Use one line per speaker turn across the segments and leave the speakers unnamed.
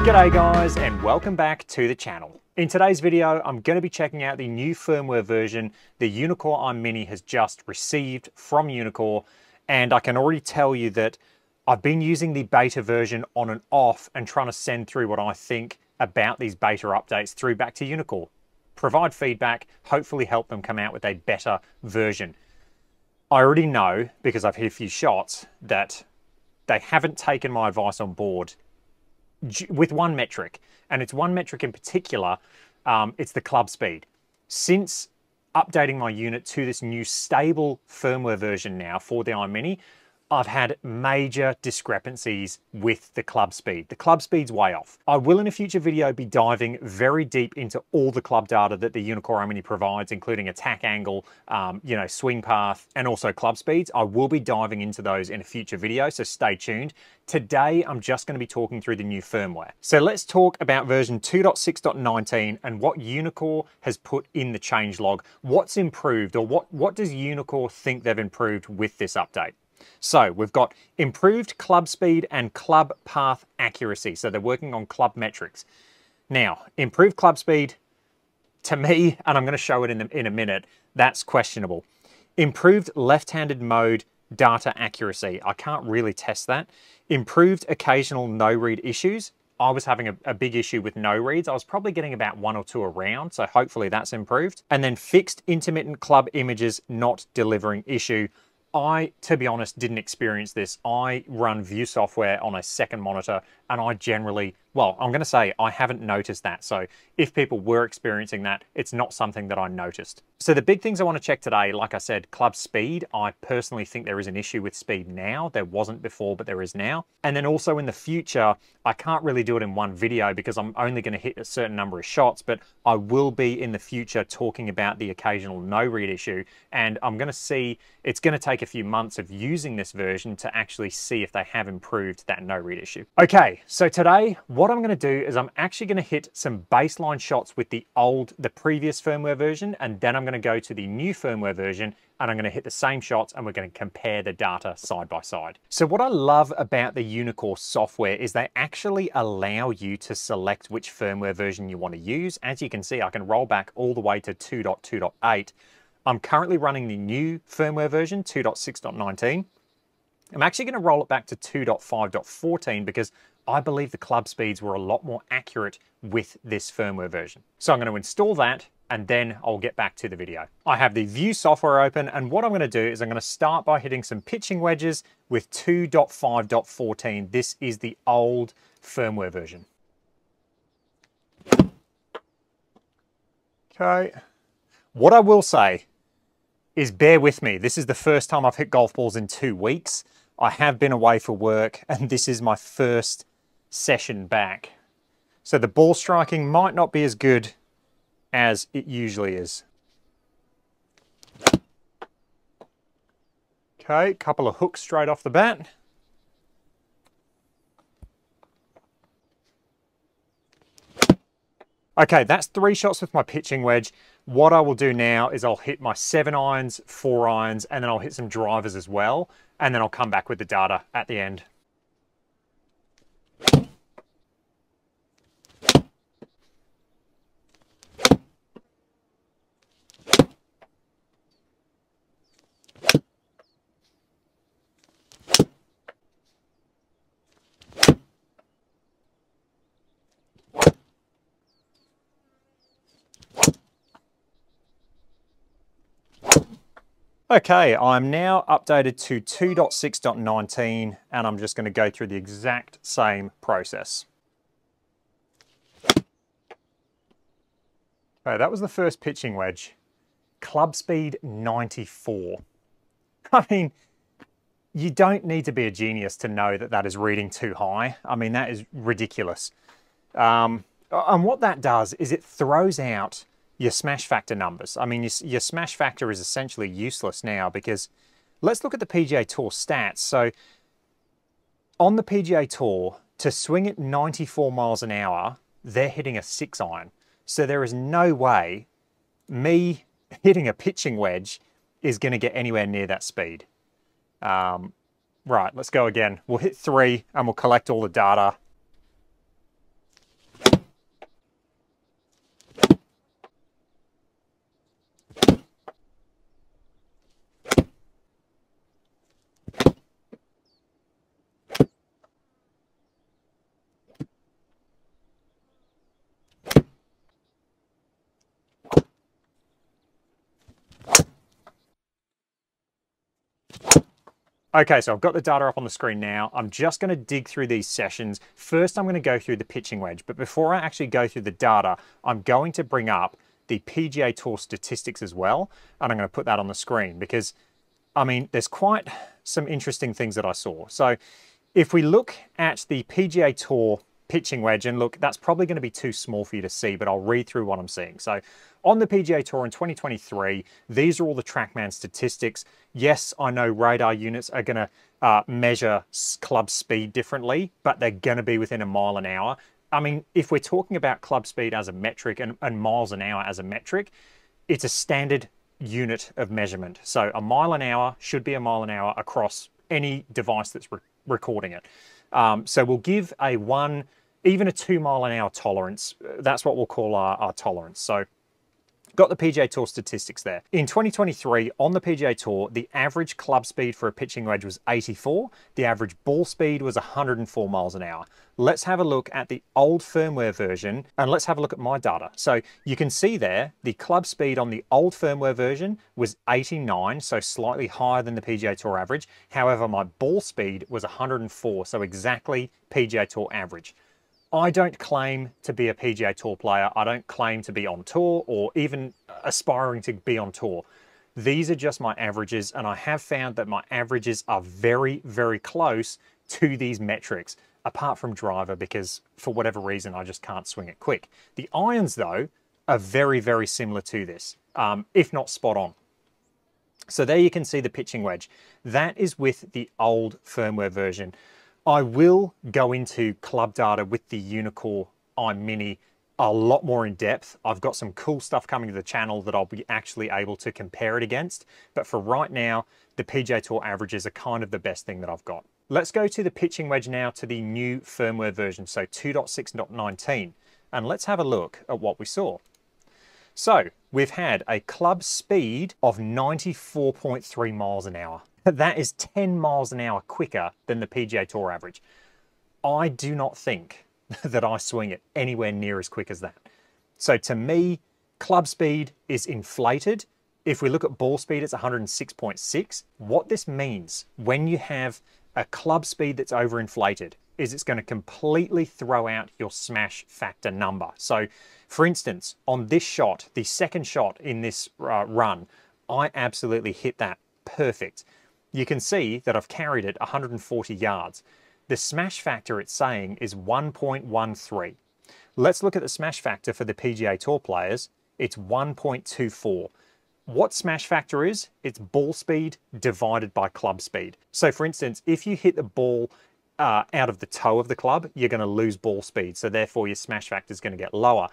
G'day guys, and welcome back to the channel. In today's video, I'm going to be checking out the new firmware version the Uneekor Eye Mini has just received from Uneekor, and I can already tell you that I've been using the beta version on and off and trying to send through what I think about these beta updates through back to Uneekor. Provide feedback, hopefully help them come out with a better version. I already know, because I've hit a few shots, that they haven't taken my advice on board with one metric, and it's one metric in particular. It's the club speed. Since updating my unit to this new stable firmware version now for the Eye Mini, I've had major discrepancies with the club speed. The club speed's way off. I will in a future video be diving very deep into all the club data that the Uneekor Eye Mini provides, including attack angle, swing path, and also club speeds. I will be diving into those in a future video, so stay tuned. Today, I'm just going to be talking through the new firmware. So let's talk about version 2.6.19 and what Uneekor has put in the changelog. What's improved, or what does Uneekor think they've improved with this update? So we've got improved club speed and club path accuracy. So they're working on club metrics. Now, improved club speed, to me, and I'm going to show it in a minute, that's questionable. Improved left-handed mode data accuracy. I can't really test that. Improved occasional no-read issues. I was having a big issue with no reads. I was probably getting about 1 or 2 a round, so hopefully that's improved. And then fixed intermittent club images not delivering issue. I, to be honest, didn't experience this. I run View software on a second monitor, and I generally, well, I'm going to say I haven't noticed that. So if people were experiencing that, it's not something that I noticed. So the big things I want to check today, like I said, club speed. I personally think there is an issue with speed now. There wasn't before, but there is now. And then also in the future, I can't really do it in one video because I'm only going to hit a certain number of shots, but I will be in the future talking about the occasional no-read issue. And I'm going to see, it's going to take a few months of using this version to actually see if they have improved that no-read issue. Okay, so today, what I'm going to do is I'm actually going to hit some baseline shots with the previous firmware version, and then I'm going to go to the new firmware version and I'm going to hit the same shots and we're going to compare the data side by side. So what I love about the Uneekor software is they actually allow you to select which firmware version you want to use. As you can see, I can roll back all the way to 2.2.8. I'm currently running the new firmware version, 2.6.19. I'm actually going to roll it back to 2.5.14 because I believe the club speeds were a lot more accurate with this firmware version. So I'm going to install that and then I'll get back to the video. I have the View software open, and what I'm going to do is I'm going to start by hitting some pitching wedges with 2.5.14. This is the old firmware version. Okay. What I will say is bear with me. This is the first time I've hit golf balls in 2 weeks. I have been away for work and this is my first session back. So the ball striking might not be as good as it usually is. Okay, couple of hooks straight off the bat. Okay, that's 3 shots with my pitching wedge. What I will do now is I'll hit my 7 irons, 4 irons, and then I'll hit some drivers as well. And then I'll come back with the data at the end. Okay, I'm now updated to 2.6.19 and I'm just going to go through the exact same process. Okay, that was the first pitching wedge. Club speed 94. I mean, you don't need to be a genius to know that that is reading too high. I mean, that is ridiculous. And what that does is it throws out your smash factor numbers. I mean, your smash factor is essentially useless now because let's look at the PGA Tour stats. So on the PGA Tour, to swing at 94 miles an hour, they're hitting a 6 iron. So there is no way me hitting a pitching wedge is going to get anywhere near that speed. Right, let's go again. We'll hit 3 and we'll collect all the data. Okay, so I've got the data up on the screen now. I'm just going to dig through these sessions. First, I'm going to go through the pitching wedge, but before I actually go through the data, I'm going to bring up the PGA Tour statistics as well, and I'm going to put that on the screen because, I mean, there's quite some interesting things that I saw. So if we look at the PGA Tour pitching wedge, and look, that's probably going to be too small for you to see, but I'll read through what I'm seeing. So on the PGA Tour in 2023, these are all the TrackMan statistics. Yes, I know radar units are going to measure club speed differently, but they're going to be within a mile an hour. I mean, if we're talking about club speed as a metric and miles an hour as a metric, it's a standard unit of measurement. So a mile an hour should be a mile an hour across any device that's recording it. So we'll give a 1, even a 2 mile an hour tolerance. That's what we'll call our tolerance. So got the PGA Tour statistics there. In 2023, on the PGA Tour, the average club speed for a pitching wedge was 84. The average ball speed was 104 miles an hour. Let's have a look at the old firmware version, and let's have a look at my data. So you can see there, the club speed on the old firmware version was 89, so slightly higher than the PGA Tour average. However, my ball speed was 104, so exactly PGA Tour average. I don't claim to be a PGA Tour player. I don't claim to be on tour or even aspiring to be on tour. These are just my averages, and I have found that my averages are very, very close to these metrics, apart from driver, because for whatever reason, I just can't swing it quick. The irons, though, are very, very similar to this, if not spot on. So there you can see the pitching wedge. That is with the old firmware version. I will go into club data with the Uneekor Eye Mini a lot more in depth. I've got some cool stuff coming to the channel that I'll be actually able to compare it against. But for right now, the PGA Tour averages are kind of the best thing that I've got. Let's go to the pitching wedge now to the new firmware version, so 2.6.19. And let's have a look at what we saw. So we've had a club speed of 94.3 miles an hour. That is 10 miles an hour quicker than the PGA Tour average. I do not think that I swing it anywhere near as quick as that. So to me, club speed is inflated. If we look at ball speed, it's 106.6. What this means when you have a club speed that's overinflated is it's going to completely throw out your smash factor number. So for instance, on this shot, the second shot in this run, I absolutely hit that perfect. You can see that I've carried it 140 yards. The smash factor it's saying is 1.13. Let's look at the smash factor for the PGA Tour players. It's 1.24. What smash factor is? It's ball speed divided by club speed. So for instance, if you hit the ball out of the toe of the club, you're going to lose ball speed. So therefore your smash factor is going to get lower.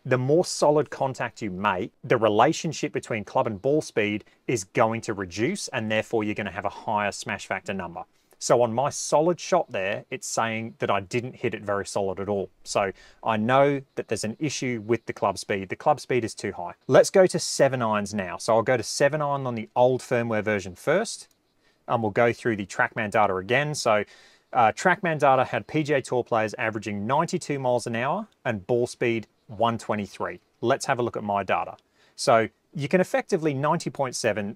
The more solid contact you make, the relationship between club and ball speed is going to reduce, and therefore you're going to have a higher smash factor number. So on my solid shot there, it's saying that I didn't hit it very solid at all. So I know that there's an issue with the club speed. The club speed is too high. Let's go to 7 irons now. So I'll go to 7 iron on the old firmware version first, and we'll go through the TrackMan data again. So TrackMan data had PGA Tour players averaging 92 miles an hour and ball speed 123. Let's have a look at my data. So you can effectively 90.7,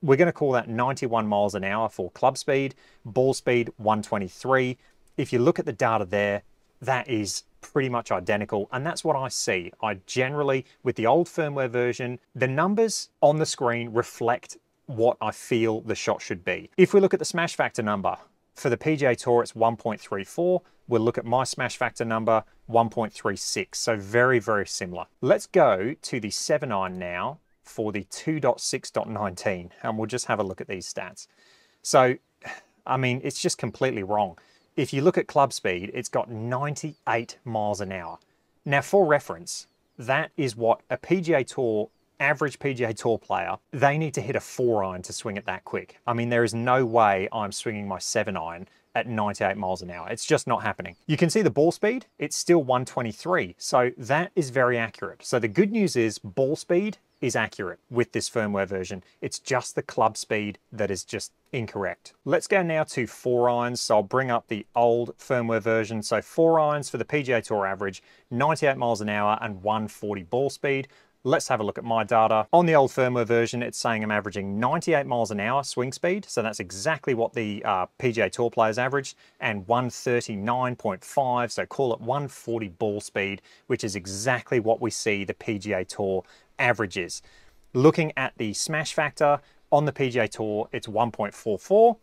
we're going to call that 91 miles an hour for club speed, ball speed 123. If you look at the data there, that is pretty much identical, and that's what I see. I generally, with the old firmware version, the numbers on the screen reflect what I feel the shot should be. If we look at the smash factor number, for the PGA Tour, it's 1.34. We'll look at my smash factor number, 1.36. So very, very similar. Let's go to the 7 iron now for the 2.6.19, and we'll just have a look at these stats. So, I mean, it's just completely wrong. If you look at club speed, it's got 98 miles an hour. Now, for reference, that is what a PGA Tour average PGA Tour player, they need to hit a 4 iron to swing it that quick. I mean, there is no way I'm swinging my 7 iron at 98 miles an hour. It's just not happening. You can see the ball speed, it's still 123. So that is very accurate. So the good news is ball speed is accurate with this firmware version. It's just the club speed that is just incorrect. Let's go now to 4 irons. So I'll bring up the old firmware version. So 4 irons for the PGA Tour average, 98 miles an hour and 140 ball speed. Let's have a look at my data. On the old firmware version, it's saying I'm averaging 98 miles an hour swing speed. So that's exactly what the PGA Tour players average, and 139.5. So call it 140 ball speed, which is exactly what we see the PGA Tour averages. Looking at the smash factor on the PGA Tour, it's 1.44.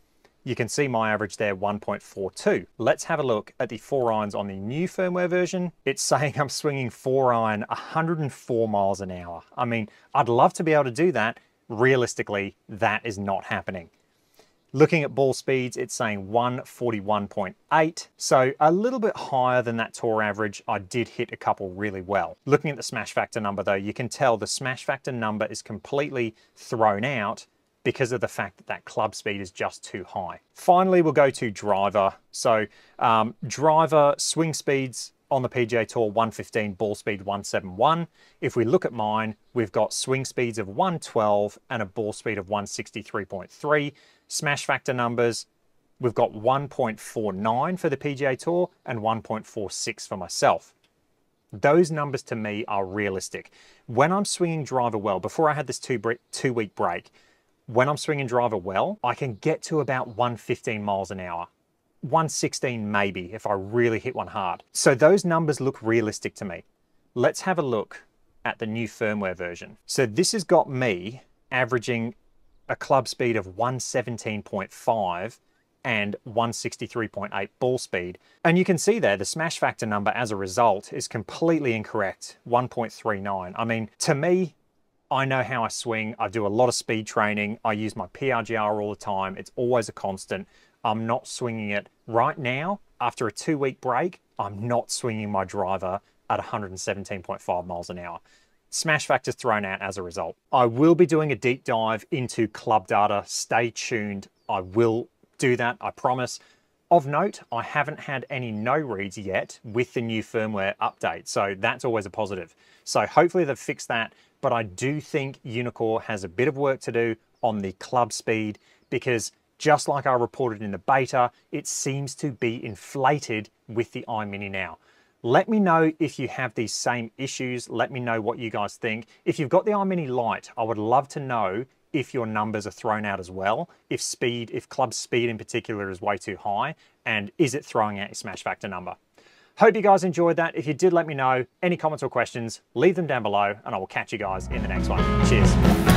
You can see my average there, 1.42. Let's have a look at the 4-irons on the new firmware version. It's saying I'm swinging 4-iron 104 miles an hour. I mean, I'd love to be able to do that. Realistically, that is not happening. Looking at ball speeds, it's saying 141.8. So a little bit higher than that tour average. I did hit a couple really well. Looking at the smash factor number though, you can tell the smash factor number is completely thrown out because of the fact that that club speed is just too high. Finally, we'll go to driver. So driver swing speeds on the PGA Tour, 115, ball speed 171. If we look at mine, we've got swing speeds of 112 and a ball speed of 163.3. Smash factor numbers, we've got 1.49 for the PGA Tour and 1.46 for myself. Those numbers to me are realistic. When I'm swinging driver well, before I had this two-week break, when I'm swinging driver well, I can get to about 115 miles an hour. 116 maybe if I really hit one hard. So those numbers look realistic to me. Let's have a look at the new firmware version. So this has got me averaging a club speed of 117.5 and 163.8 ball speed. And you can see there the smash factor number as a result is completely incorrect, 1.39. I mean, to me, I know how I swing. I do a lot of speed training. I use my PRGR all the time. It's always a constant. I'm not swinging it right now. After a 2-week break, I'm not swinging my driver at 117.5 miles an hour. Smash factor's thrown out as a result. I will be doing a deep dive into club data. Stay tuned. I will do that, I promise. Of note, I haven't had any no reads yet with the new firmware update, so that's always a positive. So hopefully they've fixed that, but I do think Uneekor has a bit of work to do on the club speed, because just like I reported in the beta, it seems to be inflated with the Eye Mini now. Let me know if you have these same issues. Let me know what you guys think. If you've got the Eye Mini Lite, I would love to know if your numbers are thrown out as well, if club speed in particular is way too high, and is it throwing out your smash factor number? Hope you guys enjoyed that. If you did, let me know. Any comments or questions, leave them down below, and I will catch you guys in the next one. Cheers.